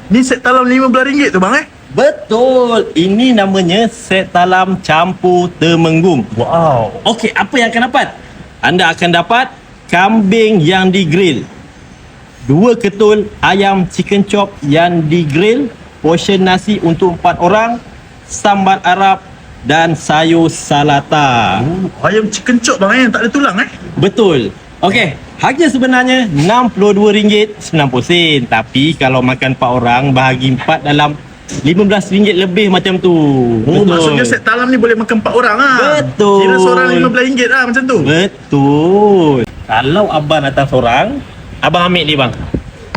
Ni set talam RM15 tu bang Betul. Ini namanya set talam campur temenggung. Wow. Okey, apa yang akan dapat? Anda akan dapat kambing yang digrill, 2 ketul ayam chicken chop yang digrill, portion nasi untuk 4 orang, sambal Arab dan sayur salata. Ayam chicken chop bang tak ada tulang Betul. Okey, harga sebenarnya RM62.90. Tapi kalau makan 4 orang, bahagi 4 dalam RM15 lebih macam tu. Maksudnya set talam ni boleh makan 4 orang Betul. Kira seorang RM15 macam tu. Betul. Kalau abang datang seorang, abang ambil ni bang.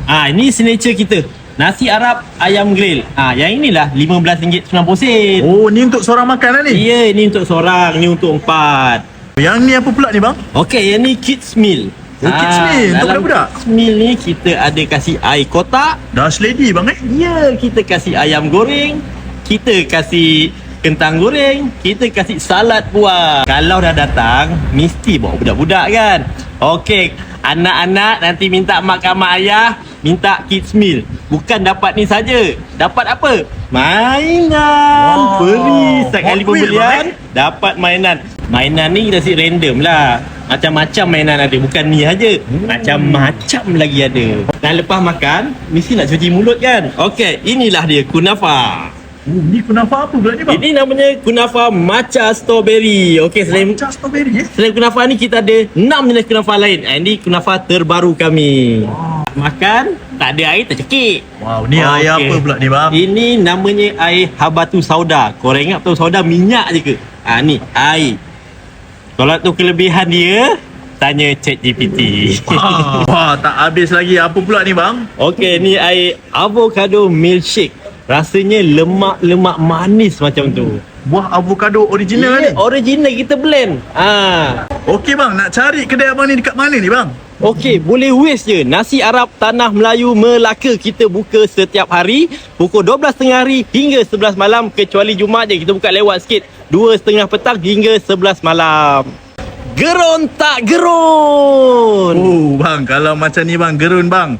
Ini signature kita. Nasi Arab ayam grill. Yang inilah RM15.90. Oh, ni untuk seorang makan lah ni. Ya, ini untuk seorang, ni untuk 4. Yang ni apa pula ni bang? Okey, yang ni kids meal. Kids meal untuk dalam budak-budak. Kids meal ni kita ada kasih air kotak. Dash lady bang Ya, kita kasih ayam goreng, kita kasih kentang goreng, kita kasih salad buah. Kalau dah datang, mesti bawa budak-budak kan. Okey, anak-anak nanti minta mak ayah, minta kids meal. Bukan dapat ni saja. Dapat apa? Mainan. Beli sekali Hot Wheels, pembelian, dapat mainan. Mainan ni kita kasi random lah. Macam-macam mainan ada. Bukan ni aja. Macam-macam lagi ada. Dan lepas makan, mesti nak cuci mulut kan. Okey, inilah dia kunafa. Ni kunafa apa pula ni bang? Ini namanya kunafa matcha strawberry. Okey, selain strawberry selain kunafa ni kita ada 6 jenis kunafa lain. Ini kunafa terbaru kami. Makan, tak ada air tercekik. Wow, ni air apa pula ni bang? Ini namanya air habatu sauda. Korang ingat habatu sauda minyak je ke? Ni air. Kalau tu kelebihan dia, tanya ChatGPT. Wah, tak habis lagi. Apa pula ni bang? Okey, ni air avocado milkshake. Rasanya lemak-lemak manis macam tu. Buah avocado original ni? Original kita blend. Okey bang, nak cari kedai abang ni dekat mana ni bang? Okey, boleh waste je. Nasi Arab Tanah Melayu Melaka kita buka setiap hari pukul 12.30 hari hingga 11 malam, kecuali Jumaat je kita buka lewat sikit, 2.30 petang hingga 11 malam. Gerun tak gerun. Bang, kalau macam ni bang, gerun bang.